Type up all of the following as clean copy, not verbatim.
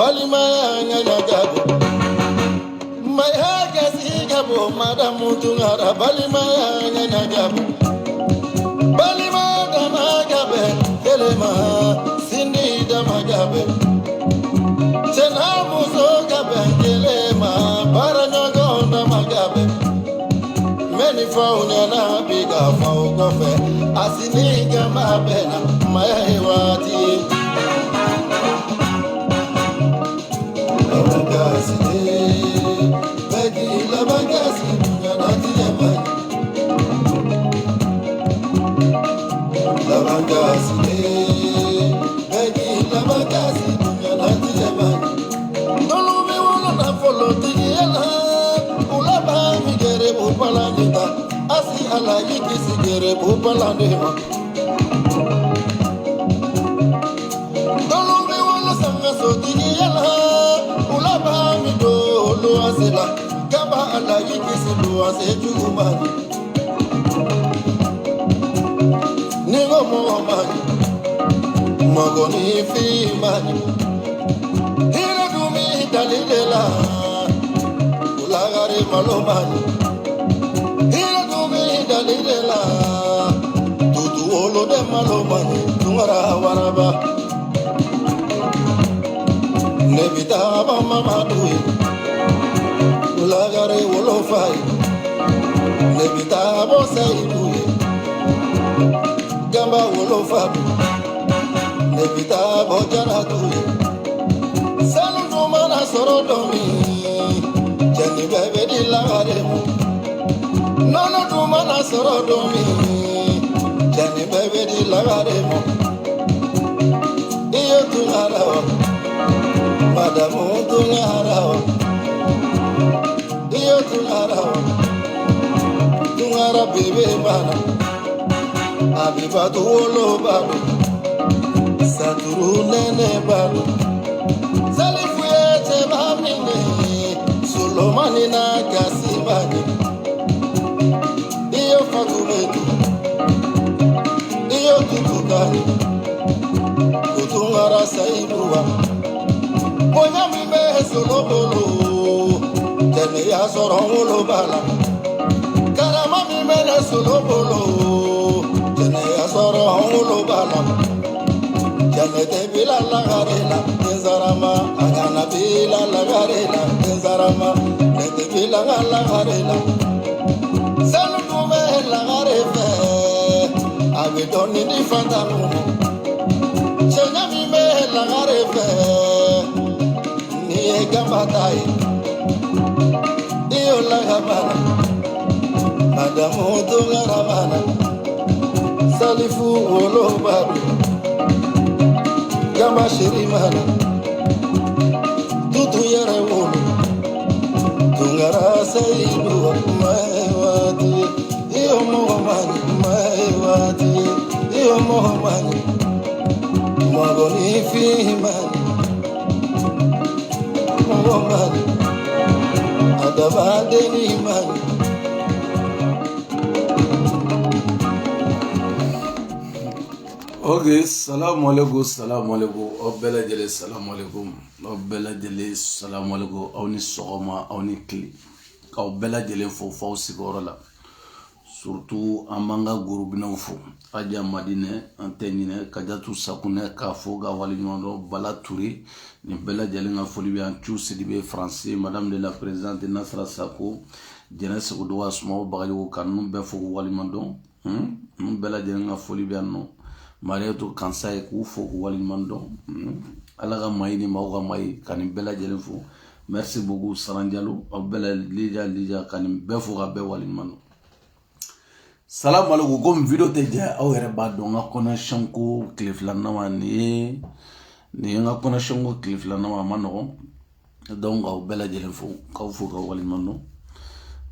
balima nganya gabe maya gasi gabo madam tungara balima nganya gabe balima dama gabe kelema sindi dama gabe tena muso gabe kelema baranyo dama gabe many fauna na biga fau kofe asini gama bena maya hewati labangasi bagi labangasi nyanati yamani labangasi bagi labangasi nyanati yamani dolu mi wala na folo tigela ulaba mi gere bupalanita asi ala yikisi gere bupalandema dolu mi wala sanga so tigela ulaba mi dolu asila kaba ala yikisi do asejumani ningo mo mani magoni fi mani hira dumi dalilela ulagare malomani hira dumi dalilela tutu olo de malomani tungara waraba nebita mama dui ulagare wolofai nebita bosai dui gamba wolofabu nebita bojana dui salu dumana sorodomi jeni bebe di lagare mu nono dumana sorodomi jeni bebe di lagare mu iyo tungarawa madamu tungarawa iyo tungarawa tungara bebe mana abibatu wolo badu saturu nene badu salifu yete bamine Solomani na kasimani iyo fatumeti iyo tutukani kutungara saibuwa monya mime solobolo tene ya soron wolo bala karama mime na solobolo tene ya soron wolo bala janete bila lagarela tenzarama agana bila lagarela tenzarama nete bila lagarela sanu kume lagarefe abidoni di fantamu chenya mime lagarefe ni gambatai iyo lagabana madamu tungaramana salifu wolobadu Gama shirimana tutu yare wolo tungara saidu maewati iyo mohamani maewati iyo mohamani magoni fimani mohamani adabadeni mani Ok, salam alaikum, Obela Jele, salam alaikum, Obela Jele, salam alaikum, Auni Sogoma, Auni Kli, Obela Jele Fofo Sigorola, surtout Amanga Gurubinofo, Aja Madine, Antenine, Kajatu Sakune, Kafoga, Walimando, Balaturi, Bela Jele Folibian, Chou Sidibe français, Madame de la Présidente Nasra Sako, Jeunesse Oudoua Smo, Bagayou Kanou, Befo Walimando, Bela Jele Folibian. Mariato kansa ku fo ko walimando ala ga may ni maw ga may kanim bela jelen fo merci beaucoup sarandialo o bela lija kanim be fo ga be walimando salam alaikum gom video te ja aw re ba do nga connection ko cliflan na wani ni nga connection ko cliflan na ma no donc aw bela jelen fo ka fo ga walimando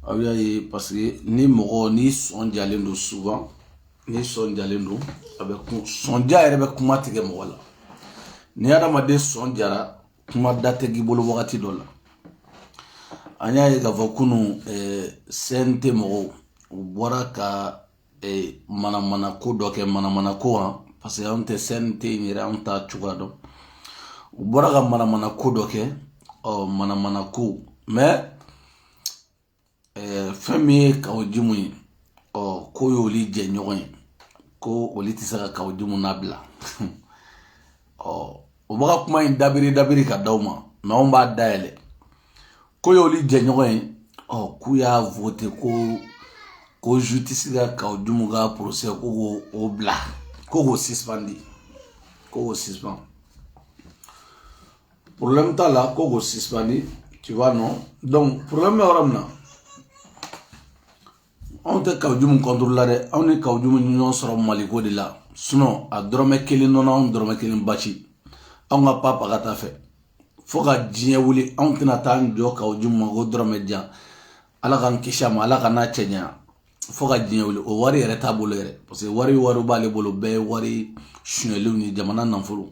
aw ya parce que ni mo ni son jalen do souvent ni son jalendo avec son jare be kuma tige mo wala ni adama de son jara kuma date gi bolo wakati dola anya ga vokunu sente mo bora ka mana ko do ke mana ko parce que on te sente ni ra on ta chugado u bɔra ka manamana ko dɔ kɛ manamana ko mais fɛn min ye Kawo-Djim ye ko y'oli jɛ ɲɔgɔn ye ko oli tɛ se ka Kawo-Djim nabila o baka kuma in dabiri ka d'aw ma mais anw b'a dayɛlɛ ko y'oli jɛ ɲɔgɔn ye k'u y'a voté ko justice ka Kawo-Djim ka procès ko o bila ko suspend problème t'a la ko suspend tu vois non donc problème est yɔrɔ min na on tɛ Kawo-Djim contrôle la dɛ anw ni Kawo-Djim ɲɔgɔn sɔrɔ maliko de la sinon a dɔrɔmɛ kelen nɔnɔ anw dɔrɔmɛ kelen basi anw ka papa ka taa fɛ fo ka diɲɛ wuli anw tɛna taa an jɔ Kawo-Djim ma ko dɔrɔmɛ jan ala k'an kisi a ma ala ka n'a cɛ ɲa fo ka diɲɛ wuli o wari yɛrɛ t'a bolo yɛrɛ parce que wari b'ale bolo bɛɛ ye wari suɲɛliw ni jamana nafolo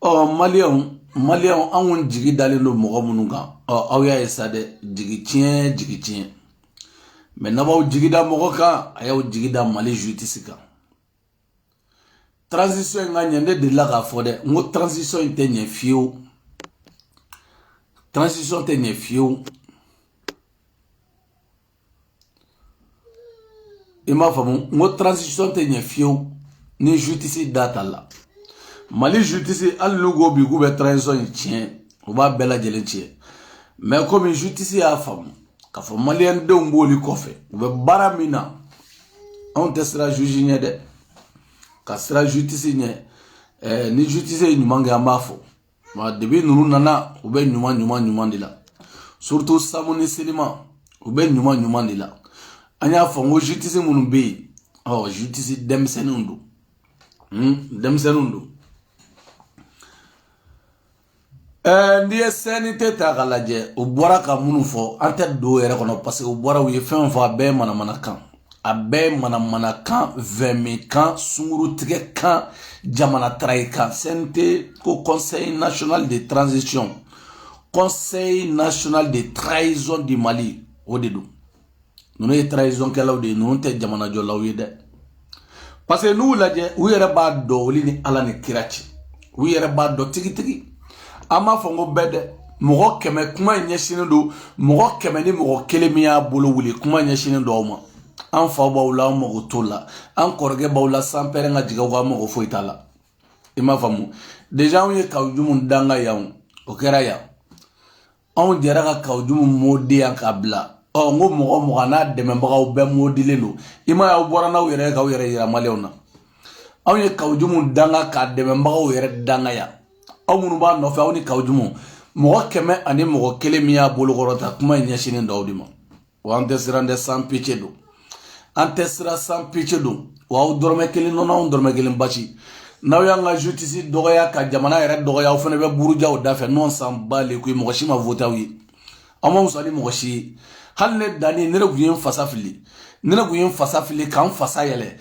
maliyɛnw anw jigi dalen don mɔgɔ minnu kan aw y'a ye sa dɛ jigi tiɲɛ mais n'a b'aw jigi da mɔgɔ kan a y'aw jigi da Mali justice kan transition in ka ɲɛ ne delila k'a fɔ dɛ n ko transition in tɛ ɲɛ fiyewu i m'a faamu n ko transition tɛ ɲɛ fiyewu ni justice da t'a la Mali justice hali n'u ko bi k'u bɛ transition in tiɲɛ u b'a bɛɛ lajɛlen tiɲɛ mais komi justice y'a faamu k'a fɔ maliyɛn denw b'oli kɔfɛ u bɛ baara min na anw tɛ sira juge ɲɛ dɛ ka sira justice ɲɛ ni justice ye ɲuman kɛ an b'a fɔ mais depuis ninnu nana u bɛ ɲuman de la surtout Samu ni Selima u bɛ ɲuman de la an y'a fɔ n ko justice minnu bɛ yen justice denmisɛnninw don n'i ye CNT ta k'a lajɛ u bɔra ka minnu fɔ an tɛ don o yɛrɛ kɔnɔ parce que u bɔra u ye fɛn fɔ a bɛɛ ye manamanakan vɛmikan sunkurutigɛ kan jamana taraye kan CNT ko Conseil national de transition Conseil national de trahison du Mali o de don ninnu ye trahison kɛlaw de ye ninnu tɛ jamana jɔlaw ye dɛ parce que n'u lajɛ u yɛrɛ b'a dɔn olu ni ala ni kira cɛ u yɛrɛ b'a dɔn tigitigi an b'a fɔ n ko bɛɛ dɛ mɔgɔ 100 kuma in ɲɛsinnen don mɔgɔ 100 ni mɔgɔ 1 min y'a bolo wuli kuma ɲɛsinnen don aw ma an fa b'aw la an mago t'o la an kɔrɔkɛ b'aw la san pɛrɛn ka jigin aw mago foyi t'a la i m'a faamu déjà anw ye Kawo-Djim danga yan o kɛra yan anw jɛra ka Kawo-Djim modi yan k'a bila n ko mɔgɔ n'a dɛmɛbagaw bɛɛ modilen don i m'a ye aw bɔra n'aw yɛrɛ k'aw yɛrɛ yira maliyɛnw na anw ye Kawo-Djim danga k'a dɛmɛbagaw yɛrɛ danga yan aw minnu b'a nɔfɛ aw ni Kawo-Djim mɔgɔ 100 ani mɔgɔ 1 min y'a bolokɔrɔta kuma in ɲɛsinnen don aw de ma wa an tɛ siran dɛ sans pitié don an tɛ siran sans pitié don wa aw dɔrɔmɛ kelen nɔnɔ anw dɔrɔmɛ kelen basi n'aw y'an ka justice dɔgɔya ka jamana yɛrɛ dɔgɔya aw fana bɛ buruja o da fɛ n'o san ba le koyi mɔgɔ si ma voté aw ye aw ma wusa ni mɔgɔ si ye hali ne danni ne kun ye n fasa fili k'an fasa yɛlɛ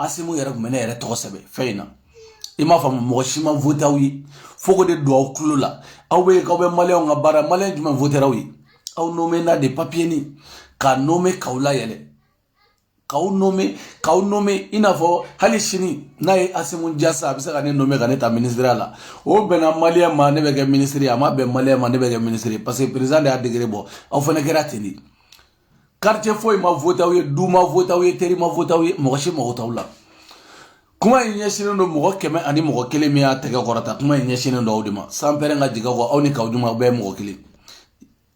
Asimu yɛrɛ kun bɛ ne yɛrɛ tɔgɔ sɛbɛn fɛn in na i m'a faamu mɔgɔ si ma voté aw ye fo ko de don aw tulo la aw bɛ k'aw bɛ maliyɛnw ka baara maliyɛn jumɛn voté aw ye aw nommé na de papier ni k'a nommé k'aw layɛlɛ k'aw nommé i n'a fɔ hali sini n'a ye Asimu Jasa a bɛ se ka ne nommé ka ne ta ministère la o bɛnna maliyɛn ma ne bɛ kɛ ministre a ma bɛn maliyɛn ma ne bɛ kɛ ministre parce que président de y'a décret bɔ aw fana kɛra ten de quartier foyi ma voté aw ye du ma voté aw ye teri ma voté aw ye mɔgɔ si mago t'aw la kuma in ɲɛsinnen don mɔgɔ 100 ani mɔgɔ 1 min y'a tɛgɛ kɔrɔta kuma in ɲɛsinnen don aw de ma san pɛrɛn ka jigin aw aw ni Kawo-Djim aw bɛɛ ye mɔgɔ 1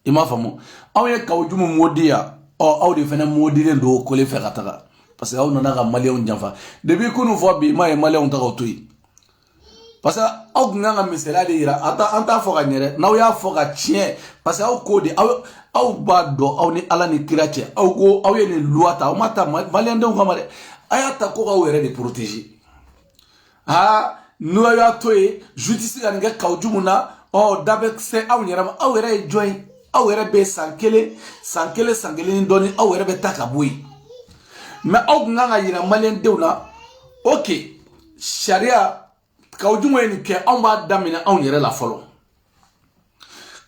i m'a faamu aw ye Kawo-Djim modi yan aw de fana modilen don o kole fɛ ka taga parce que aw nana ka maliyɛnw janfa depuis kunu fɔ bi m'a ye maliyɛnw ta k'aw to yen parce que aw kun kan ka misaliya de yira an t'a fɔ ka ɲɛ dɛ n'aw y'a fɔ ka tiɲɛ parce que aw ko de aw b'a dɔn aw ni ala ni kira cɛ aw ko aw ye nin loi ta aw ma ta maliyɛn denw kama dɛ a y'a ta ko k'aw yɛrɛ de protéger n'aw y'a to yen justice ka nin kɛ Kawo-Djim na da bɛ se aw yɛrɛ ma aw yɛrɛ ye jɔn ye aw yɛrɛ bɛ san kelen ni dɔɔni aw yɛrɛ bɛ ta ka bɔ yen mais aw kun kan ka yira maliyɛn denw na ok sariya Kawo-Djim ye nin kɛ anw b'a daminɛ anw yɛrɛ la fɔlɔ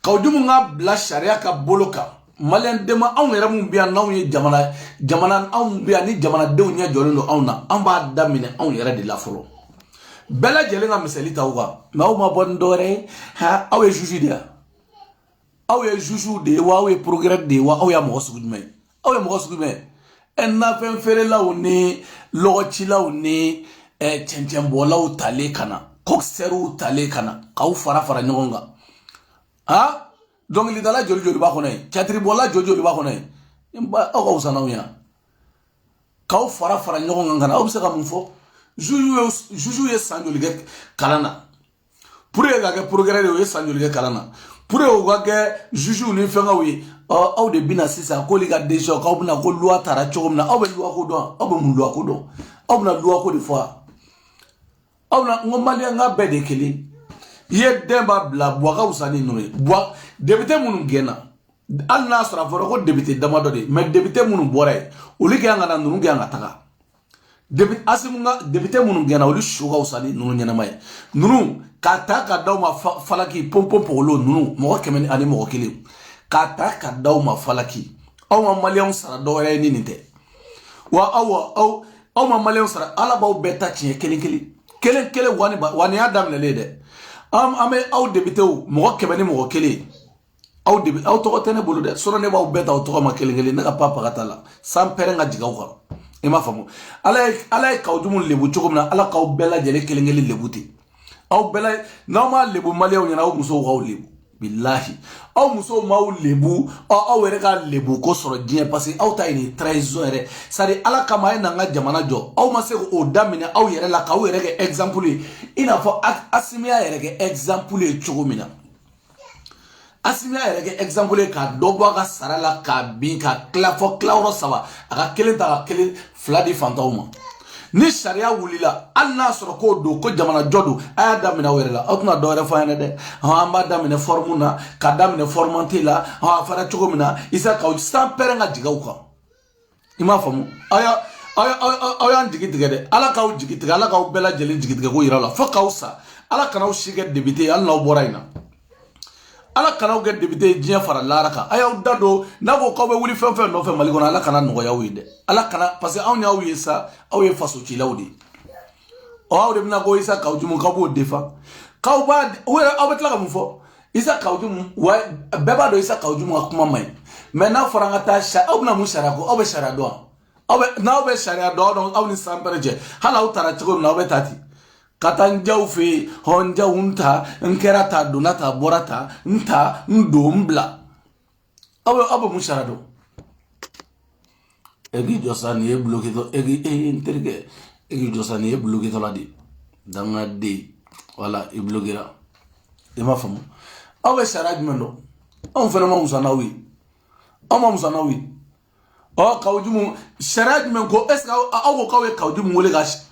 Kawo-Djim ka bila sariya ka bolo kan maliyɛn dema anw yɛrɛ mun bɛ yan n'anw ye jamana anw bɛ yan ni jamanadenw ɲɛ jɔlen don anw na an b'a daminɛ anw yɛrɛ de la fɔlɔ bela jeli nga misali ta wa ma o ma bon dore ha aw e juju dia aw e juju de wa aw e progrès de wa aw ya mo sugudme aw ya mo sugudme en na fen fere la oni lochi la oni chenchem bola o tale kana kokseru tale kana kaw fara nyonga ha donc li dala joli ba khonay chatri bola joli ba khonay imba aw usana uya kaw fara nyonga ngana aw se ka mfo juju ye sanjoli ke kalana pour ga ke progrès ye sanjoli ke kalana pour ga ke juju ni fenga wi aw de bina sisa ko li ga déjà ka buna ko loi tara chogomna aw be loi ko do aw be mun loi ko do aw na loi ko de fois aw na ngomali nga be de kele ye demba bla boga usani nure boa député munu gena al na sura foro ko député damado de mais député munu boray uli ke nga na nunu ge nga taka député munu gena uli shuga usani nunu nyana may nunu kata ka daw ma falaki pompom polo nunu mo kemen ani mo kele kata ka daw ma falaki aw ma malion sara do re ni nite wa aw ma malion sara ala baw beta tie kele wani adam le de ame aw député mo kemeni mo kele aw député aw to tene bolu de soro ne baw beta aw to ma kele na ka papa katala sam pere nga jigaw ka ima famu ala kawdumul lebu chogumna ala kaw bela jele kele lebuti aw bela normal lebu malion yana aw muso gaw lebu billahi aw muso maw lebu aw were ka lebu ko soro dien parce que aw ta ini trésor sari ala kama ina nga jamana jo aw ma se o damine aw yere la ka aw yere ke exemple ina fo asimia yere ke exemple chogumina asimia yere ke exemple ka dobo ka sarala ka bin ka klafo klawro sawa aka kelen ta kelen fladi fantawma ni sharia wulila anna soro ko do ko jamana jodu aya damina werela atuna do re fayane de ha amba damina formuna ka damina formante la ha fara chogomina isa ka sans perenga digawka ima famu aya jigitiga de ala ka jigitiga ala ka bela jeli jigitiga ko yirala fa kausa ala kana shige député ala no boraina ala kana ge député jien fara laraka aya dado nabo ko be wuli fenfen no fe maligona ala kana no ya wide ala kana parce que on ya wi sa aw ye faso ci lawdi o awde bina go isa kawjumu ka bo defa kawba wera awetla ka mfo isa kawjumu wa beba do isa kawjumu akuma mai mena faranga ta sha awna mushara ko aw be shara do aw na be shara do aw ni sampereje hala utara chiko na be tati katanjaw fe honja unta nkerata donata borata nta ndombla abo musharado egi josani e bloqué to egi interge egi josani e bloqué to ladi danga de wala e bloquera e ma famu awe sharaj mendo on fere ma musanawi o kawjumu sharaj men ko eska awo kawe kawjumu wole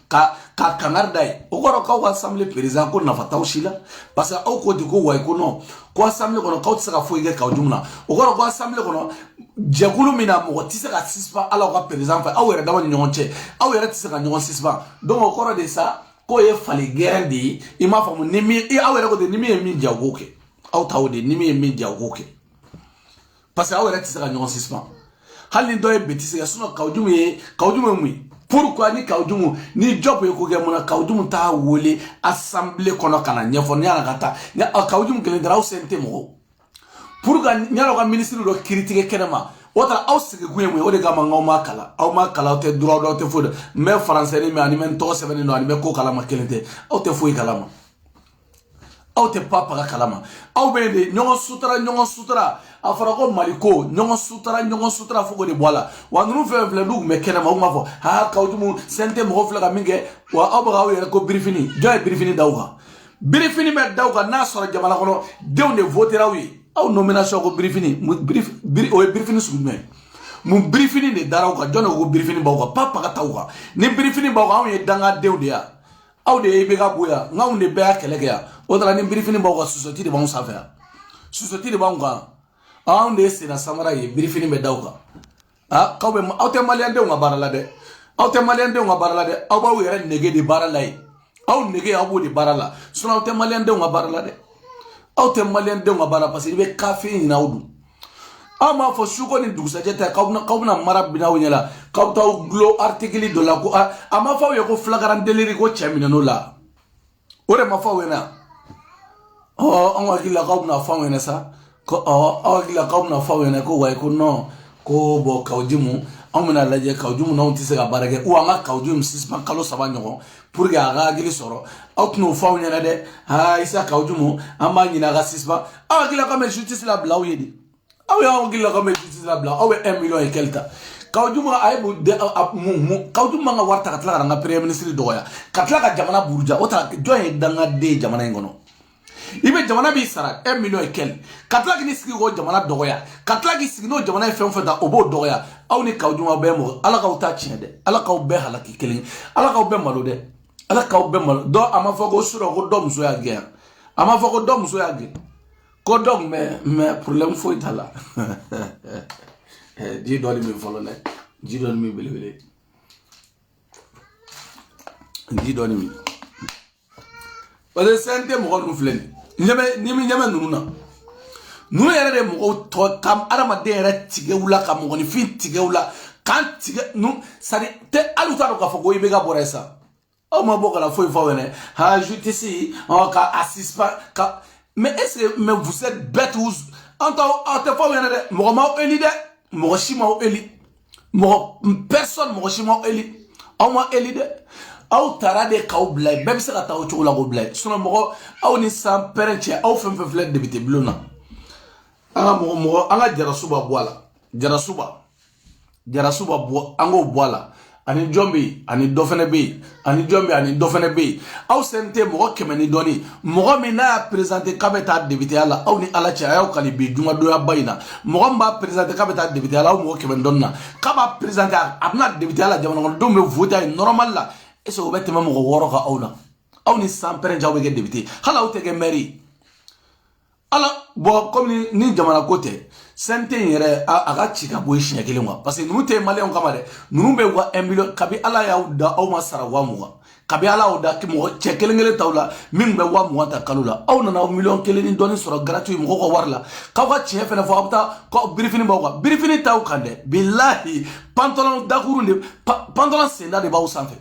ka kanardai o goro ka assemblée président ko na fataw shila parce que aw ko di ko way ko no ko assemblée ko no ka tsaka fo ige kawjumna o goro ko assemblée ko no jekulu mina mo tisaka sispa ala ko président fa aw yere dama nyonche aw yere tisaka nyon sispa donc o goro de ça ko ye fali guerre ima famu nimi aw yere ko de nimi mi jagoke aw tawde nimi mi jagoke parce que aw yere tisaka nyon sispa halin do e betise suno kawjumu mu pourquoi ni kawjumu ni job ye ko gemuna kawjumu ta wole assemblée kono kana nyefo nyana kata nya kawjumu kele dara sente mo pourquoi nyalo ka ministre do critique kenema wota aw sigi guyemu o de ga mango makala aw makala te droit do te foda mais français ni me ani men to se no ani me ko kala ma kelente aw te foyi kala ma aw te papa kalama aw be de nyongo sutra afara ko maliko nyongo sutra fugo de bola wa nunu fe du me kena ma fo ha kawjumu sente mo fla ka minge wa abaga yere ko briefini joy briefini dawga briefini me dawga na soro jamala kono dewnde votera wi aw nomination ko briefini briefini sugme mu briefini de darawga jono ko briefini bawga papa ka tawga ni briefini bawga aw ye danga dewnde ya aw de be ga boya ngawne be akelege ya odra ni briefini bawga société de bon safa société de bawga aw de sina samara ye briefini be dawga kawbe aw te malien de ngabarala de aw ba were nege de barala aw nege aw bo de barala suna aw te malien de ngabarala de aw te malien de ngabara parce que be kafi ni nawdu ama fo shuko ni dugsa jeta kawna marab binaw nyala kawta glo article de la ko ama fa ye ko flagrant délit ko chamina no la ore ma fa wena on wa gila ka na fa wena sa ko o gila ka na fa wena ko wai ko no ko bo kawjumu amuna laje kawjumu na unti se ga barage o anga kawjumu sisma kalo saba nyogo pour ga ga gili soro outno fa wena de ha isa kawjumu amba nyina ga sisma awa gila ka me justice la blaw yedi awa gila ka me justice la blaw awa 1 million et kelta kawjumu ay bu de kawjumu nga warta katla nga premier ministre doya katla ka jamana burja ota joye danga de jamana ngono ibe jamana bi sara 1 million et quel katla ki sigi go jamana dogoya katla ki sigi no jamana fem feta obo dogoya awni kawjuma be mo ala ka uta chinde ala ka be halaki kelin ala ka be malode ala ka be mal do ama fogo suro go dom so ya ge ama fogo dom so ya ge ko dom me problème fo itala di do mi folo ne di do mi bele di do mi wala sente mo ko fleni nyame nununa nunu yɛrɛ de mɔgɔw tɔ kam adamaden yɛrɛ tigɛwula ka mɔgɔnifin tigɛwula kan tigɛ nu sari tɛ hali t'a dɔn k'a fɔ ko i bɛ ka bɔra sa aw ma bɔ kana foyi fɔ wɛrɛ ha justice ka assist ka mais est-ce que mais vous êtes bêtes ou aw tɛ fɔ wɛrɛ dɛ mɔgɔ m'aw eli dɛ mɔgɔ si m'aw eli personne mɔgɔ si m'aw eli aw ma eli dɛ aw tara de kaw bila bɛɛ bɛ se ka taa o cogo la ko bila sinon mɔgɔ aw ni san pɛrɛn cɛ aw fɛn fɛn filɛ député bulon na an ka mɔgɔ an ka jarasuba bɔ a la jarasuba bɔ an k'o bɔ a la ani jɔn bɛ yen ani dɔ fɛnɛ bɛ yen ani jɔn bɛ yen ani dɔ fɛnɛ bɛ yen aw sen tɛ mɔgɔ 100 ni dɔɔni mɔgɔ min n'a y'a présenté k'a bɛ taa députéya la aw ni ala cɛ a y'aw kali bi jumadonya in na mɔgɔ min b'a présenté k'a bɛ taa députéya la aw mɔgɔ 100 ni dɔɔni na k'a b'a présenté a bɛna députéya la jamana kɔnɔdenw bɛ voté a ye normal la est-ce que o bɛ tɛmɛ mɔgɔ 6 kan aw la aw ni san pɛrɛn cɛ aw bɛ kɛ député hali aw tɛ kɛ maire ala bon comme ni jamana ko tɛ sente yɛrɛ a ka ci ka bɔ siɲɛ kelen quoi parce que ninnu tɛ maliyɛnw kama dɛ ninnu bɛ wa 1 million kabi ala y'aw da aw ma sara 20,000 kabi ala y'aw da mɔgɔ cɛ kelen kelen t'aw la min bɛ 20,000 ta kalo la aw nana miliyɔn 1 ni dɔɔni sɔrɔ gratuit mɔgɔw ka wari la k'aw ka tiɲɛ fɛnɛ fɔ aw bɛ taa ko birifini b'aw kan birifini t'aw kan dɛ bilahi pantalon dakuru de pantalon senda de b'aw sanfɛ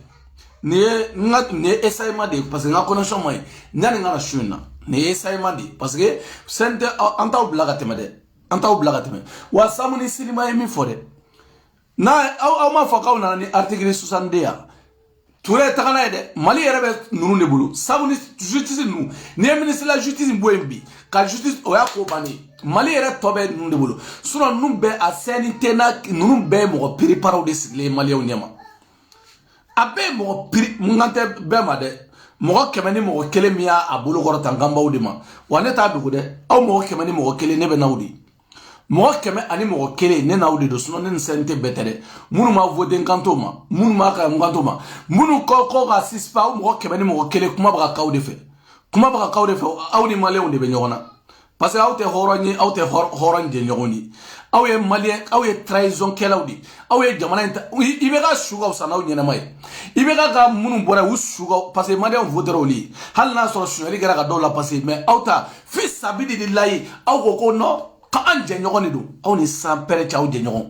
ni ye essayement de parce que n ka connexion ma ɲi yanni n ka na su in na ni ye essayement de parce que sente an t'aw bila ka tɛmɛ dɛ an t'aw bila ka tɛmɛ wa samu ni silima ye min fɔ dɛ n'a aw ma fɔ k'aw nana ni article 62 yan ture taga n'a ye dɛ mali yɛrɛ bɛ ninnu de bolo sabu ni justice ninnu ni ye ministre la justice bɔ yen bi ka justice o y'a ko bannen mali yɛrɛ tɔ bɛ ninnu de bolo sinon ninnu bɛɛ a sɛni tɛ na ninnu bɛɛ ye mɔgɔ piriparaw de sigilen maliyɛnw ɲɛma a bɛɛ ye mɔgɔ piri mun kan tɛ bɛɛ ma dɛ mɔgɔ 100 ni mɔgɔ 1 min y'a bolo kɔrɔta n kan baw de ma wa ne t'a dogo dɛ aw mɔgɔ 100 ni mɔgɔ 1 ne bɛ n'aw de mɔgɔ 100 ani mɔgɔ 1 ne n'aw de don sinon ne ni sɛn tɛ bɛɛ tɛ dɛ minnu ma voté n kan t'o ma minnu ma ka n kan t'o ma minnu ko ka sispa aw mɔgɔ 100 ni mɔgɔ 1 kuma bɛ ka k'aw de fɛ aw ni maliyɛnw de bɛ ɲɔgɔn na parce que aw tɛ hɔrɔn ye aw tɛ hɔrɔn jɛ ɲɔgɔn ye aw ye maliyɛn aw ye trahison kɛlaw de aw ye jamana in ta i bɛ ka su ka fisa n'aw ɲɛnama ye i bɛ ka minnu bɔra u su ka parce que maliyɛnw voté olu ye hali n'a sɔrɔ suɲɛli kɛra ka dɔw la parce que mais aw ta fi sabili de layi aw ko non k'an jɛɲɔgɔn de don aw ni san pɛrɛn cɛ aw jɛɲɔgɔn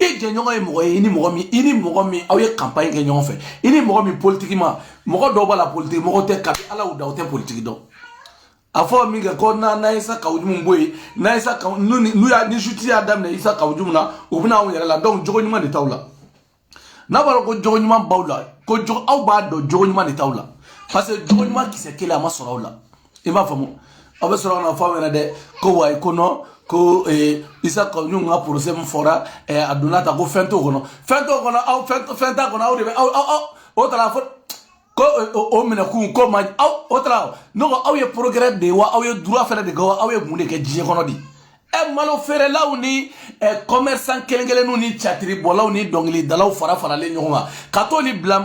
i jɛɲɔgɔn ye mɔgɔ ye i ni mɔgɔ min aw ye campagne kɛ ɲɔgɔn fɛ i ni mɔgɔ min politique ma mɔgɔ dɔw b'a la politique mɔgɔ tɛ kabi ala y'u da u tɛ politique dɔn a fɔ min kɛ ko n'a Isa Kawujumu bɔ yen n'a Isa n'u y'a ni justice y'a daminɛ Isa Kawujumu na u bɛna anw yɛrɛ la donc jogo ɲuman de t'aw la n'a fɔra ko jogo ɲuman b'aw la ko aw b'a dɔn jogo ɲuman de t'aw la parce que jogo ɲuman kisɛ kelen a ma sɔrɔ aw la i m'a faamu aw bɛ sɔrɔ ka na fɔ aw ɲɛna dɛ ko wayi ko non ko Isa Kawujumu ka procès min fɔra a donna ta ko fɛn t'o kɔnɔ fɛn t'a kɔnɔ aw de bɛ aw o taara fɔ ko o minɛkun ko ma aw o taara ne ko aw ye progrès de ye wa aw ye droit fɛnɛ de kɛ wa aw ye mun de kɛ diɲɛ kɔnɔ de malo feerelaw ni commerçant kelen-kelenninw ni catiribɔlaw ni dɔnkilidalaw faralen ɲɔgɔn kan ka t'o ni bila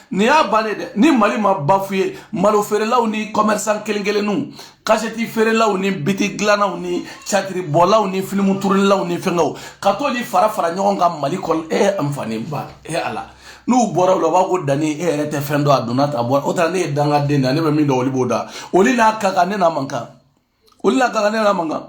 ni y'a bannen dɛ ni mali ma bafoué malo feerelaw ni commerçant kelen-kelenninw kasɛti feerelaw ni biti dilannaw ni catiribɔlaw ni filimu turunilaw ni fɛngɛw ka t'o ni fara ɲɔgɔn kan mali kɔnɔ amfani ba ala n'u bɔra la u b'a ko dani e yɛrɛ tɛ fɛn dɔn a donna ta bɔra o taara ne ye dangaden de ne bɛ min dɔn olu b'o da olu n'a ka kan ne n'a man kan olu n'a ka kan ne n'a man kan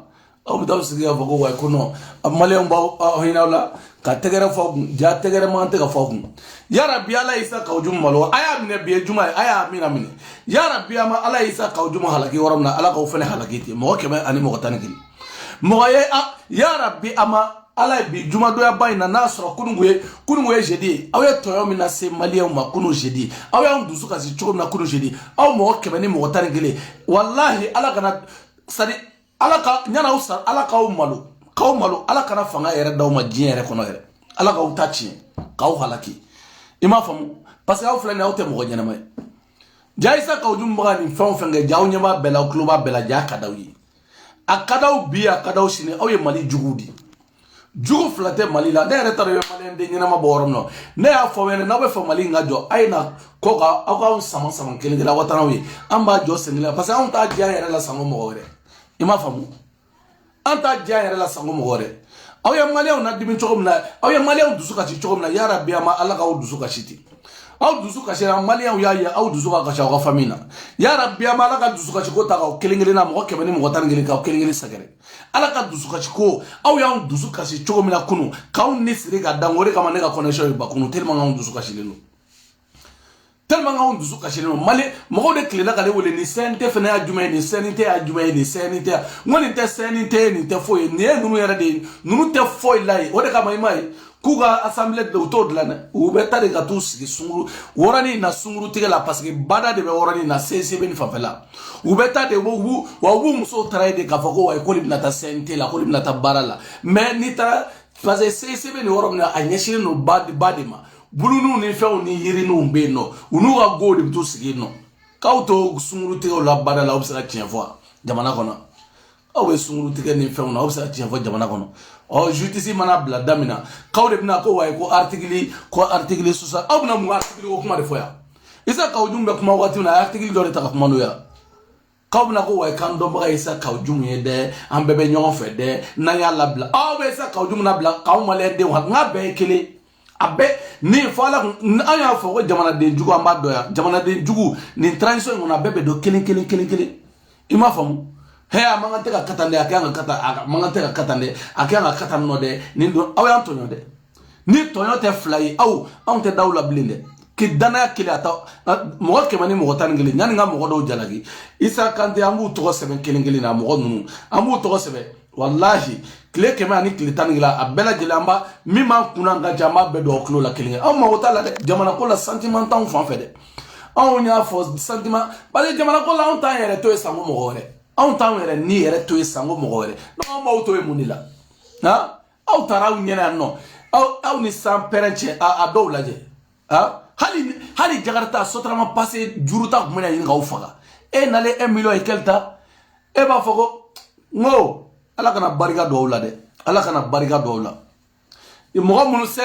aw bɛ taa sigi k'a fɔ ko wayi ko non maliyɛnw b'aw hinɛ aw la ka tegere fogun ja tegere man te ka fogun ya rabbi ala isa ka ujum malo aya mine biye juma aya mina mine ya rabbi ama ala isa ka ujum halaki waramna ala ka fene halakiti mo ke ani mo taniki mo ya rabbi ama ala bi juma do ya bayina nasro kununguye jedi aw ya toyo mina se malien ma kunu jedi aw ya ndusu ka si chogom na kunu jedi aw mo ke ni mo taniki wallahi ala kana sari ala ka nyana usar ala ka malo kaw malo ala kana fanga yere daw ma jien yere kono yere ala ka utachi kaw halaki ima famu parce que aw fulani aw te mo nyana may jaisa ka ujum bagani fam fanga jaw nyama bela kluba bela ja kadawi akadaw bi akadaw shine aw ye mali jugudi jugu flate mali la ne yere tare mali ende nyana ma borom no ne ya fo wene na be fo mali ngajo aina koka aw sama kelingela watanawi amba jo sengila parce que aw ta ja yere la sango mo yere ima famu anta jayere la sango mogore aw ya maliya na dimin chogom na aw ya maliya dusu ka ci chogom na ya rabbi ama alla ka dusu ka shiti aw dusu ka shira maliya ya aw dusu ka shawa famina ya rabbi ama alla ka dusu ka ko ta ka kelingeli na mo ke bani mo tangeli ka kelingeli sagare alla ka dusu ka ko aw ya dusu ka ci chogom na kunu ka un nisri ga dangore kama ne ka connection ba kunu telma nga dusu ka shilino tellement on dusu kashino mali mo de kle la kale wole ni sente fene ajuma ni senite ajuma ni senite ngoni te senite ni te foye ni nunu yara de nunu te foye lai o de kama imai kuga assemblée de autour de la ou beta de gatus ki sunguru worani na sunguru tige la parce que bada de be worani na CCB ni fafela ou beta de wo muso trai de ka fako wa ko libna ta sente la ko libna ta barala mais ni ta parce que CCB ni worona anyeshiri no badima bulunu ni fe oni yiri no mbe no unu ga go de to sigi no kauto sunguru tige la bada la obsera tien fois jamana kono awe sunguru tige ni fe no obsera tien fois jamana kono o justice mana bla damina kawde bina ko way ko article susa abna mu article ko kuma de foya isa kawjum be kuma wati na article do ta kuma no ya kawna ko way kan do ba isa kawjum yede am bebe nyon fe de na ya la bla awe isa kawjum na bla kawma le de wa ngabe kele abe ni fala anya fo jamana de jugu amba do ya jamana de jugu ni transition ngona bebe do kele ima famu he amangante ka katande akanga kata amangante ka katande akanga kata no de ni do aw antonio de ni tonyo te fly aw ante dawla blinde ki dana kile ata mo ke mani mo tangeli nyani nga mo do jalagi isa kante amu to sebe kelengeli na mo nunu amu to sebe wallahi kile ke mani kile tangela abela jilamba mima kunanga jama be do klo la kelenge aw mo tala de jamana ko la sentiment tan fan fe de aw nya fo sentiment bale jamana ko la on tan yere to esa mo gore aw tan yere ni yere to esa mo gore no mo to e munila ha aw taraw nyena no aw ni sam perenche a do laje ha hali jagarta sotrama passé juruta kumena yin ga ufaga e nale 1 million et kelta e ba fogo ngo ala kana bariga do wala de ala kana bariga do wala e mo gamunu se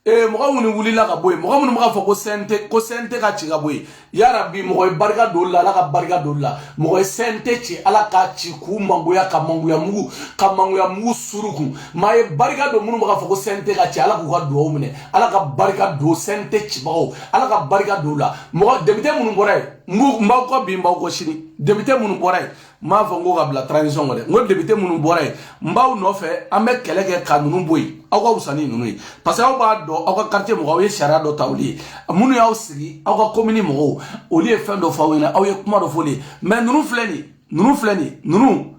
e mo gamunu wulila ka boy mo gamunu mo ga fogo sente ka ci ga boy ya rabbi mo goy bariga do wala ala ka bariga do wala mo goy sente ci ala ka ci ku manguya ka manguya mugu suruku maye bariga do munu mo ga fogo sente ka ci ala ku ga do mune ala ka bariga do sente ci bawo ala ka bariga do la mo debite munu boray mbaw ko bi mbaw ko shini debite munu boray ma fongo ga bla transition ngode ngo debite munu boray mbaw no fe ame keleke kanunu boy aw usani nunu parce que aw ba do aw quartier mo aw shara do tawli munu yaw sigi aw commune mo o lieu fin do fawena aw ye kuma do foli mais nunu fleni nunu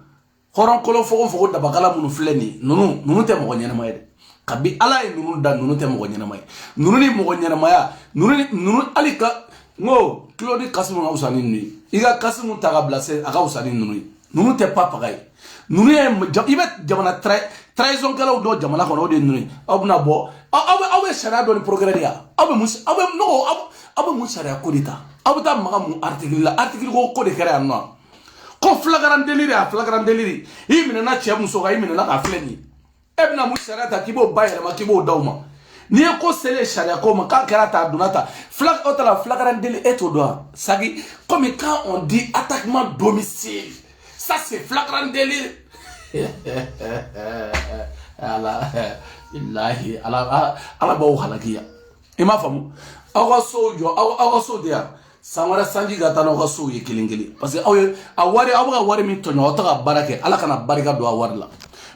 horon kolo fogo da bakala munu fleni nunu te mo nyana mayde kabi ala e nunu da nunu te mo nyana may nunu ni mo nyana maya nunu alika ngo Claude Kasimu nga usani nunu iga Kasimu taga blase aga usani nunu te papa gay nunu e ibet jamana trahison kala do jamana ko de nunu abuna bo awe shara do ni progredia abe musara ko dita abuta maga mu article ko de kare anno ko flagrant délire imina na chia muso ga imina na ka fleni ebna musara ta kibo bayere ma kibo dawma ni ko sele sharia ko ma ka karata dunata flagrant délire et au doigt sagi comme quand on dit attaquement domicile ça c'est flagrant délire ala illahi ala bawo halakiya ima famu awa so dia samara sanji gata no so ye kelingeli parce que awari mi tonyo ta barake ala kana barika do awarla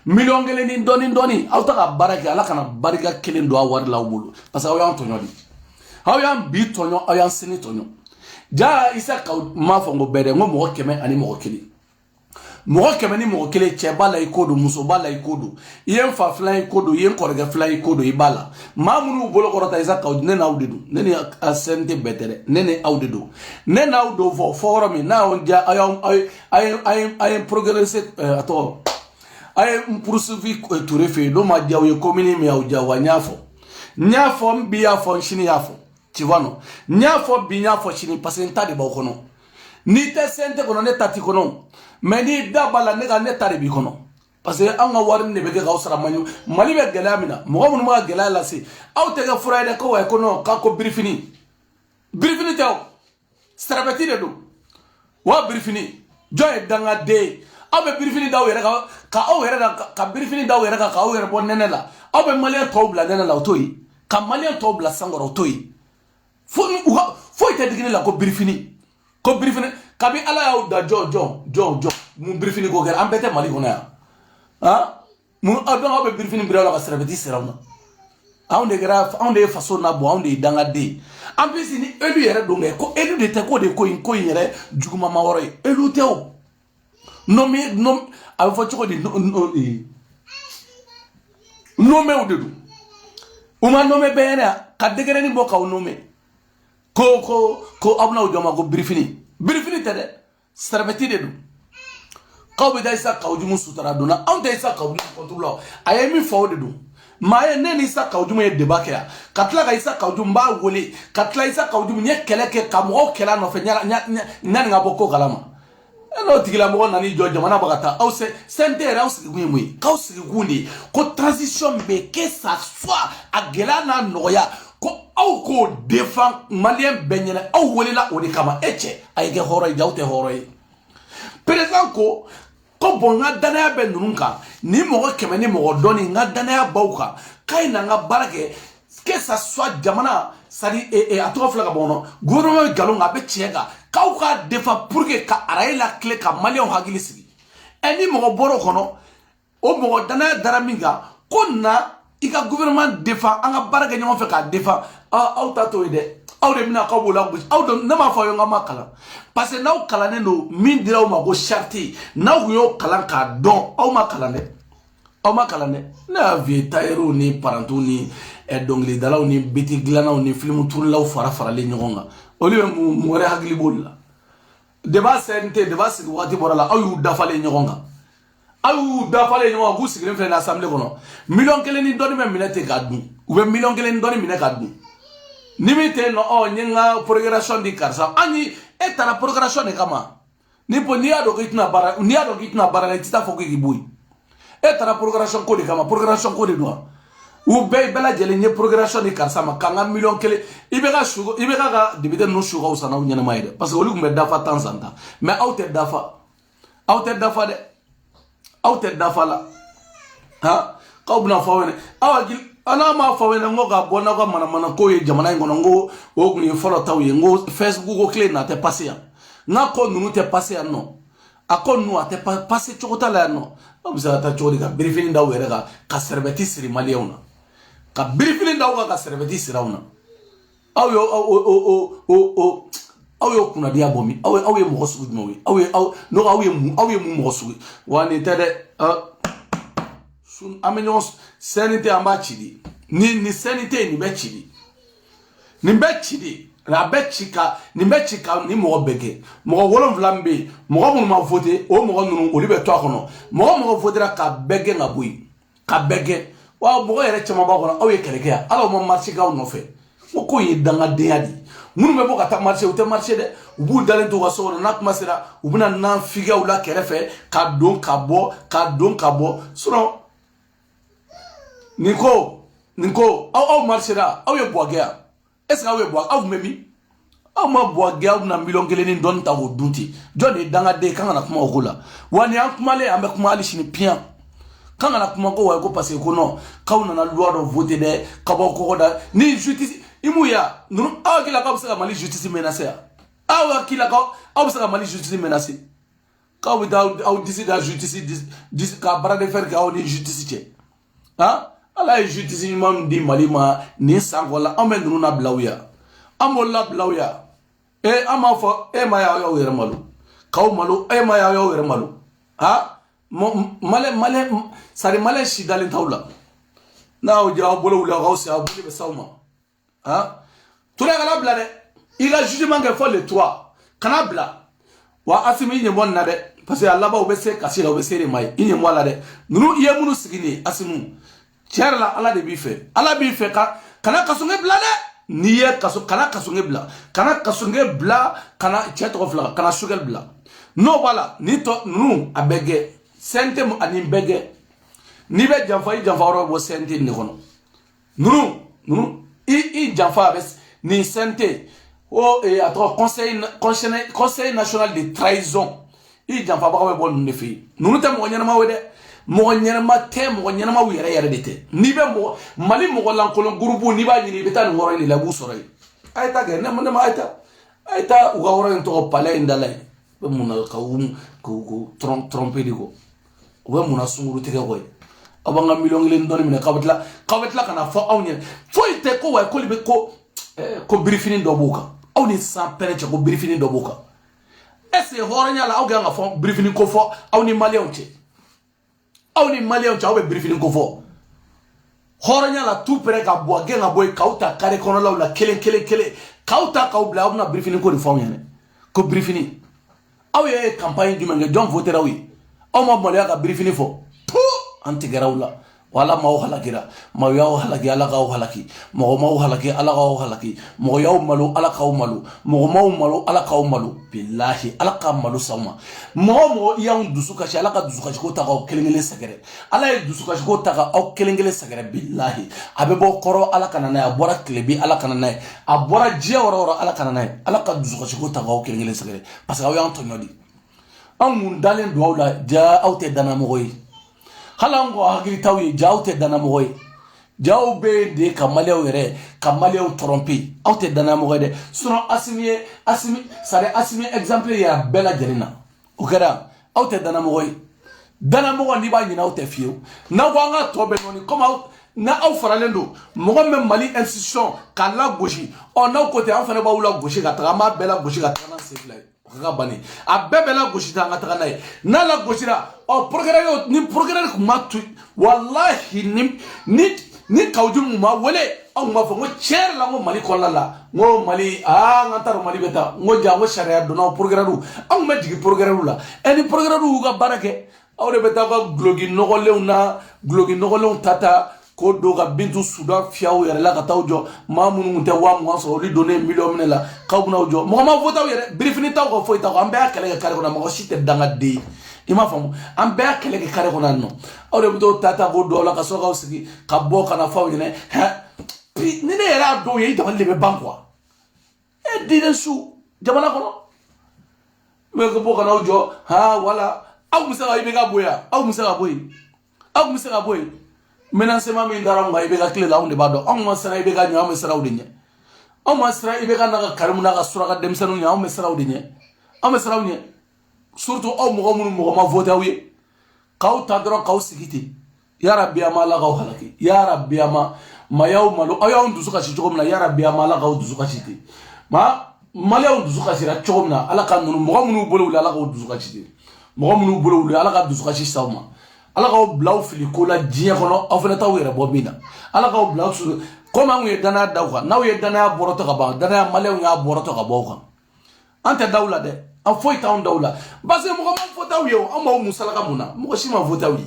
million kelen ni doni aw ta ka baraka ala kana barika kelen do awar la wulu parce que aw yan tonyo di aw yan bi tonyo aw yan sini tonyo ja isa ka ma fo ngo bede ngo mo keme ani mo keli mo keme ni mo kele che bala ikodo muso bala ikodo yen fa flan ikodo yen korga flan ikodo ibala mamunu bolo korota isa ka ne na awdidu ne ni asente betere ne ne awdidu ne na awdo fo foro mi na on ja ay progresser ato ay poursuivi touré fait do ma diaw commune mi awja wa nyafo mbiya fo shini yafo tu vois non nyafo bi nyafo shini parce que ntade ba kono ni te sente kono ne tati kono mais ni dabala ne ga ne tare bi kono parce que an ga warin ne be ga usra manyu mali be galamina mo mo ma galala si aw te ga furaide ko wa kono ka ko brifini taw strabati de do wa brifini joy danga de aw be brifini daw yere ka aw yere ka brifini daw yere ka aw yere bon nenela aw be mali to bla nenela otoyi ka mali to bla sangoro otoyi fo ite digini la ko brifini kabi ala yaw da jo mu brifini ko ger ambete mali ko na ha mu adon aw be brifini bira la strabati serawna awnde façon na bo awnde danga de en plus ni elu yere do nge ko elu de te ko de ko yere juguma ma woro elu teo nom a fo choko di nome udedu uma nome bena ka degere ni boka nome ko abna o joma go brifini tede strabati de du kaw be dai sa kawjumu sutara dona awnde isa kawjumu kontrolo ayemi fo de du maye ne ni sa kawjumu e debakea katla ga isa kawjumu ba wole katla isa kawjumu nye keleke kamo kela no fe nya nga boko kalama no tigila mo nani jo jamana bagata aw se sentere aw sigi gumi kaw sigi gundi ko transition be que ça soit a gelana noya ko aw ko défend malien benyena aw wole la odi kama eche ay ge horo jawte horo président ko bonga danaya be nunka ni mogo keme ni mogo doni nga danaya bauka kai na nga barake que ça soit jamana sari atoko flaga bono gouvernement galonga be chiega kauka defa pour que ka araila clé ka malion hagili sigi eni mogo boro kono o mogo danaya daraminga konna ika gouvernement defa anga barake nyoma fe ka defa au tato ide aw de mina ka bola bu aw de na ma fa yo ngama kala parce que naw kala ne no min dira o ma go charte naw yo kala ka don aw ma kala ne na vie tayro ni parantou ni dongli dalaw ni biti glanaw ni film tour law fara le ngonga oli mu wore hagli bolla deba sente deba sig wati borala aw yu dafale ngonga gu sigren fe na assemblée kono million kelen ni doni me minete gaddu ou be million kelen ni doni minete gaddu nimite no nyenga progression di karsa ani eta la progression ne kama nipo ni ado kitna bara ne tita foko ki boy eta la progression ko di kama progression ko di do u be bela jele nye progression di karsa ma kanga million kele ibe ga dibite no shugo usana nyana maide parce que olu me dafa tanzanta mais auter dafa de auter dafa la ha kaubna fawene awagil ana ma fawene ngoga bona ko mana ko ye jamana ngono ngo o kuni follow taw ye ngo Facebook ko clé na te passer na ko nunu te passer no akon nu ate passer chokota la no obza ta chori ka briefing daw were ka serveti siri maliona ka briefing daw ka serveti sirawna aw yo kuna dia bomi aw ye mo hosu no aw ye mu mo hosu wani tede sun amenyos sanité amba chidi ni sanité ni bechidi na bechika ni mo bege mo wolon vlambe mo mo ma voter o mo nunu o libe to akono mo votera ka bege na bui ka bege wa mo yere chama ba kono aw ye keleke ya ala mo marché ga no fe mo ko yi danga de yadi munu me bo ka ta marché o te marché de ubu dalen to waso na kuma sera ubuna na figa ula kerefe ka don ka bo suno Niko, aw marchera, aw ye boagea. Est-ce que aw ye boag, aw memi? Aw ma boagea na million kelen ni don ta wo dunti. Joni danga de kanga na kuma okola. Wani an kuma le ambe kuma ali shini pian. Kanga na kuma ko wa ko parce que no, kaw na loi de voter de kabo ko da ni justice imuya. Nunu aw kila ka bisa mali justice menacer. Aw kila ka aw bisa mali justice menacer. k'aw bɛ taa aw disi da justice ka baara de faire k'aw ni justice cɛ ala ye justice ɲuman min di Mali ma nin san kɔnɔ an bɛ ninnu labila aw ya an b'o labila aw ya an b'a fɔ ma y'aw yɛrɛ malo k'aw malo ma y'aw yɛrɛ malo Malien si dalen t'aw la n'aw jɛ aw bolo wuli aw se aw bolo bɛ s'aw ma Touré kana bila dɛ i ka jugement kɛ fɔ le 3 kana bila wa Asimi i ɲɛmɔ nin na dɛ parce que a laban u bɛ se kasi la u bɛ se de ma ye i ɲɛmɔ a la dɛ ninnu i ye minnu sigi nin ye Asimu tiɲɛ yɛrɛ la ala de b'i fɛ ala b'i fɛ kana kasɔnge bila dɛ n'i ye kana kasɔnge bila kana kasɔnge bila kana cɛ tɔgɔ fila kana sugɛli bila n'o b'a la ni tɔ ninnu a bɛ gɛ CNT ani bɛ gɛ n'i bɛ janfa i janfa yɔrɔ bɛ bɔ CNT de kɔnɔ ninnu i janfa a bɛ nin CNT a tɔgɔ conseil national de trahison i janfabaga bɛ bɔ ninnu de fɛ yen ninnu tɛ mɔgɔ ɲɛnama ye dɛ mɔgɔ ɲɛnama tɛ mɔgɔ ɲɛnamaw yɛrɛ de tɛ n'i bɛ Mali mɔgɔ lankolon groupe n'i b'a ɲini i bɛ taa nin wɔɔrɔ in de la i b'u sɔrɔ yen a ye taa kɛ ne ma a ye taa u ka wɔɔrɔ in tɔgɔ palais in da la yen u bɛ mun na k'u tromper de kɔ u bɛ mun na sunkuru tigɛ kɔ ye aw b'an ka miliyɔn 1 dɔɔni minɛ k'aw bɛ tila ka na fɔ aw ɲɛna foyi tɛ ko wa k'olu bɛ ko birifini dɔ b'u kan aw ni san pɛrɛn cɛ ko birifini dɔ b'u kan est-ce que hɔrɔnya la aw kan ka fɔ birifini ko fɔ aw ni maliyɛnw cɛ aw ni maliyɛnw cɛ aw bɛ birifini ko fɔ hɔrɔnya la tout près ka bɔ a gɛn ka bɔ yen k'aw ta carré kɔnɔlaw la kelen k'aw ta k'aw bila aw bɛna birifini ko de fɔ aw ɲɛna ko birifini aw ye campagne jumɛn kɛ jɔn voter aw ye aw ma maloya ka birifini fɔ an tigɛra aw la wala m'aw halakira maaw y'aw halaki ala k'aw halaki mɔgɔ m'aw halaki ala k'aw halaki mɔgɔ y'aw malo ala k'aw malo mɔgɔ m'aw malo ala k'aw malo bilahi ala k'a malo s'aw ma mɔgɔ i y'anw dusu kasi ala ka dusukasiko ta k'aw kelen sɛgɛrɛ ala ye dusukasiko ta k'aw kelen sɛgɛrɛ bilahi a bɛ bɔ kɔrɔ ala kana n'a ye a bɔra tilebi ala kana n'a ye a bɔra diɲɛ yɔrɔ ala kana n'a ye ala ka dusukasiko ta k'aw kelen sɛgɛrɛ parce que aw y'an tɔɲɔ de an mun dalen don aw la ja aw tɛ danamɔgɔ ye hali an ko hakili t'aw ye ja aw tɛ danamɔgɔ ye ja aw bɛ de ka maliyɛnw yɛrɛ ka maliyɛnw tromper aw tɛ danamɔgɔ ye dɛ sinon Asimi exemple y'a bɛɛ lajɛlen na o kɛra aw tɛ danamɔgɔ ye danamɔgɔ n'i b'a ɲini aw tɛ fiyewu n'aw ko an ka tɔ bɛ nɔɔni comme n'aw faralen don mɔgɔ min bɛ Mali institution k'a lagosi n'aw ko ten an fana b'aw lagosi ka taga an b'a bɛɛ lagosi ka taga n'an sen fila ye o ka bani a bɛɛ bɛ lagosi ta an ka taga n'a ye n'a lagosira procureur ni procureur kun ma to wallahi ni kawju mun ma wele anw b'a fɔ n ko tiɲɛ yɛrɛ la n ko Mali kɔnɔna la n ko Mali n ka t'a dɔn Mali bɛ taa n ko ja n ko sariya donna procureur anw bɛ jigin procureur la ni procureur y'u ka baara kɛ aw de bɛ taa ka guloki nɔgɔlenw ta ko do ka Bintu Sudan fiyaw yɛrɛ la ka taa jɔ maa minnu tɛ 20,000 sɔrɔ olu donnen miliyɔn minɛ la k'aw bɛna'w jɔ mɔgɔ ma vote aw yɛrɛ birifini t'aw ka foyi t'aw an bɛɛ y'a kɛlɛ kɛ carré kɔnɔ mɔgɔ si tɛ dangaden i m'a faamu an bɛɛ y'a kɛlɛ kɛ carré kɔnɔ yan nɔ aw de bɛ t'o ta k'o don aw la ka sɔrɔ k'aw sigi ka bɔ ka na fɔ aw ɲɛna ni ne yɛrɛ y'a dɔw ye i dabali de bɛ ban quoi diinɛ su jamana kɔnɔ mɛ ka bɔ ka n'aw jɔ wala aw tun bɛ se ka IBK bɔ yan aw tun bɛ se ka bɔ yen menacement min dara anw kan IBK tile la anw de b'a dɔn anw ma siran IBK ɲɛ anw bɛ siran aw de ɲɛ anw ma siran IBK n'a ka Karimu n'a ka suraka denmisɛnninw ɲɛ anw bɛ siran aw de ɲɛ anw bɛ siran aw ɲɛ surtout aw mɔgɔ minnu mɔgɔ ma voté aw ye k'aw ta dɔrɔn k'aw sigi ten yarabi an ma ala k'aw halaki yarabi an ma y'aw malo aw y'anw dusu kasi cogo min na yarabi an ma ala k'aw dusu kasi ten maliyɛnw dusu kasira cogo min na ala ka ninnu mɔgɔ minnu bolo wuli ala k'aw dusu kasi ten mɔgɔ minnu bolo wuli ala ka dusu kasi s'aw ma ala k'aw bila aw fili ko la diɲɛ kɔnɔ aw fana t'aw yɛrɛ bɔ min na ala k'aw bila aw suru komi an kun ye danaya da aw kan n'aw ye danaya bɔrɔtɔ ka ban danaya maliyɛnw y'a bɔrɔtɔ ka bɔ aw kan an tɛ da aw la dɛ an foyi t'anw da aw la parce que mɔgɔ ma voté aw ye o an b'aw musalaka mun na mɔgɔ si ma voté aw ye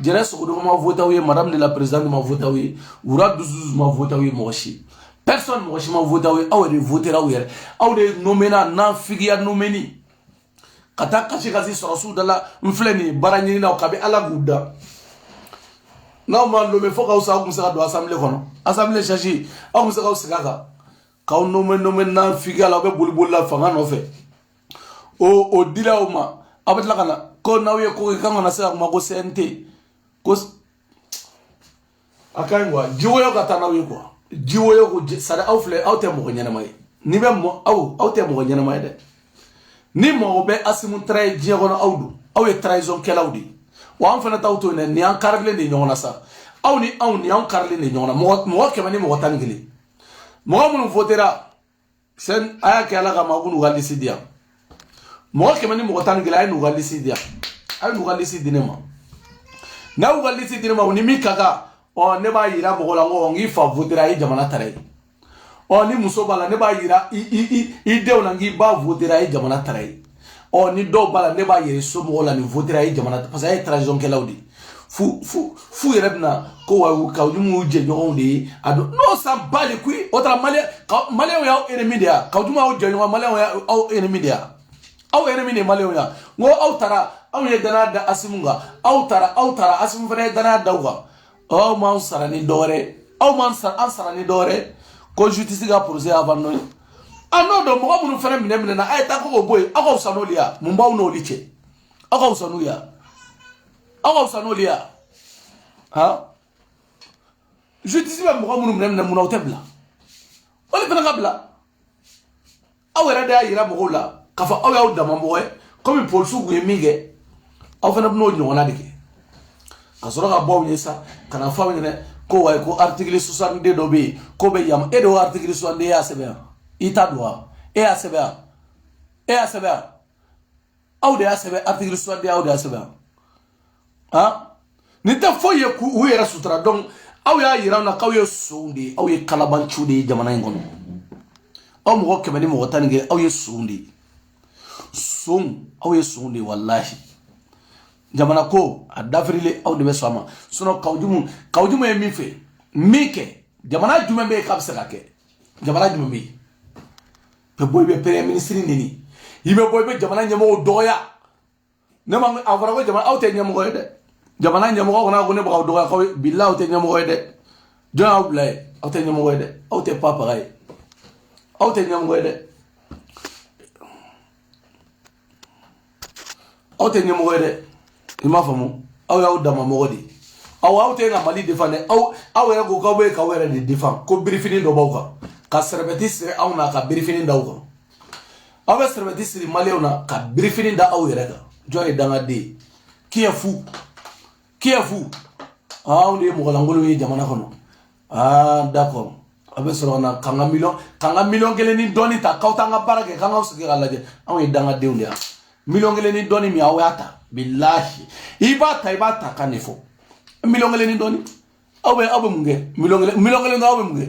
Jɛnɛ Sogodogo ma voté aw ye madame de la présidente ma voté aw ye Wura Dusuzu ma voté aw ye mɔgɔ si personne mɔgɔ si ma voté aw ye aw yɛrɛ voté aw yɛrɛ aw de nommé na nafigiya nommé ka taa kasi sɔrɔsiw da la n filɛ nin ye baara ɲininaw kabi ala k'u da n'aw ma nommé fo k'aw sa aw kun se ka don assemblée kɔnɔ assemblée chargée aw kun se k'aw sigi a kan k'aw nommé nafigiya la aw bɛ boli la fanga nɔfɛ o dila aw ma aw bɛ tila ka na ko n'aw ye ko kɛ k'an kana se ka kuma ko CNT ko a ka ɲi quoi jiwoyo ka taa n'aw ye quoi jiwoyo ko sari aw filɛ aw tɛ mɔgɔ ɲɛnama ye n'i bɛ aw tɛ mɔgɔ ɲɛnama ye dɛ ni mo be asimu tray jegono awdu aw ye trahison kelawdi wa am fana tawto ne ni an karle ni nyona sa aw ni an karle ni nyona mo kemani mo tangili mo mun votera sen aya ke ala ga magunu gali sidia mo kemani mo tangili ay nu gali sidia ay nu gali sidine ma na u gali sidine ma ni mi kaka o ne ba yira mo la ngo ngi fa votera ay jamana tare o ni muso bala ne ba yira i dew na ngi ba votera ay jamana tare o ni do bala ne ba yere so mo la ni votera ay jamana parce que ay trahison kelawdi fu yerebna ko wa ka jumu je nyondi ado no sa bali kui otra male ya ennemi dia ka jumu o je nyo male ya o ennemi dia aw ennemi ne male ya ngo aw tara aw ye dana da asimunga aw tara asimu fere dana dawga o man sara ni dore aw man sara ni dore ko justice ga procès avant no ano do mo mu fere mine na ay ta ko boy akaw sanolia mu mbaw no liche akaw sanolia ha justice ba mo mu mine mu na otebla ole fana kabla aw era da yira mo la kafa aw ya da mo comme police gu yemige aw fana no nyona dike kasoro ka baw nyesa kana fa ne ko way ko article 62 do be ko be yam e do article 62 ya sebe ita doa e a sebe aw de sebe article 62 aw de sebe ha ni ta foye ku u era sutra donc aw ya yira na kaw ye sundi aw ye kalaban chude jamana ngono aw mo ko kemani mo tanige aw ye sundi aw ye sundi wallahi jamana ko adafrile aw de be sama suno kawjumu e mi fe mike jamana jume be kabsa kake jamana jume be pe boy be premier ministre nini yibe boy be jamana nyamo doya ne ma avara ko jamana aw te nyamo ko de jamana nyamo ko na ko ne ba doya ko billahi aw te nyamo ko de do aw blay aw te nyamo ko de aw te papa ray aw te nyamo ko de aw te nyamo ko de ima famu aw ya dama mogodi aw te nga mali defane aw era go kawe ka wera de defan ko briefing do bawka ka serbetis aw na ka briefing da ko aw serbetis mali na ka briefing da aw era ka joy danga de kiafu aw de mo langolo yi jamana kono d'accord abe soro na kanga million gele ni doni ta kauta nga barake kanga usiki galaje aw yi danga de undia million gele ni doni mi awata billahi ibata kanefo million gele ni doni awe munge million gele awe munge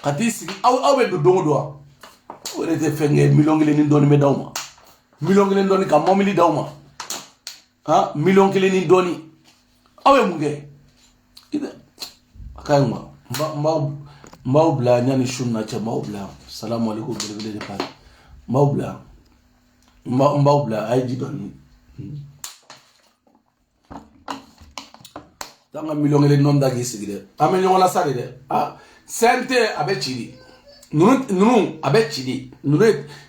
katisi awe do dongo wala te fenge million gele ni doni me dawma million gele ni doni ka momili dawma ha million gele ni doni awe munge ida akayma maubla nyani shunna cha maubla salamu alaikum bilbile de pa maubla ay jidoni tanga million ele non da gisigide ame nyonga sare de sente abe chidi nunu abe chidi nunu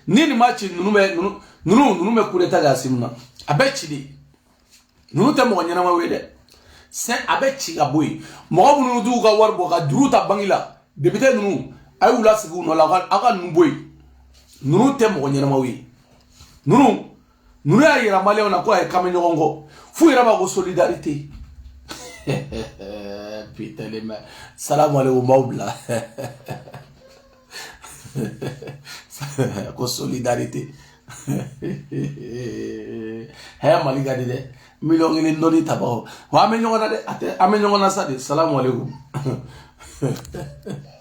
nini machi nunu me kureta ga simna abe chidi nunu te mo nyana wede se abe chiga boy mo bunu du ga warbo ga duruta bangila debite nunu ay wula sigu no la aga nunu boy nunu te mo nyana mawi nunu ya yira male na ko ay kamenyongo fu yira ba go solidarité putain les mains salam alaikum maubla ko solidarité he maliga de million ni ndoni tabaho wa amenyongo na de amenyongo na sa de salam alaikum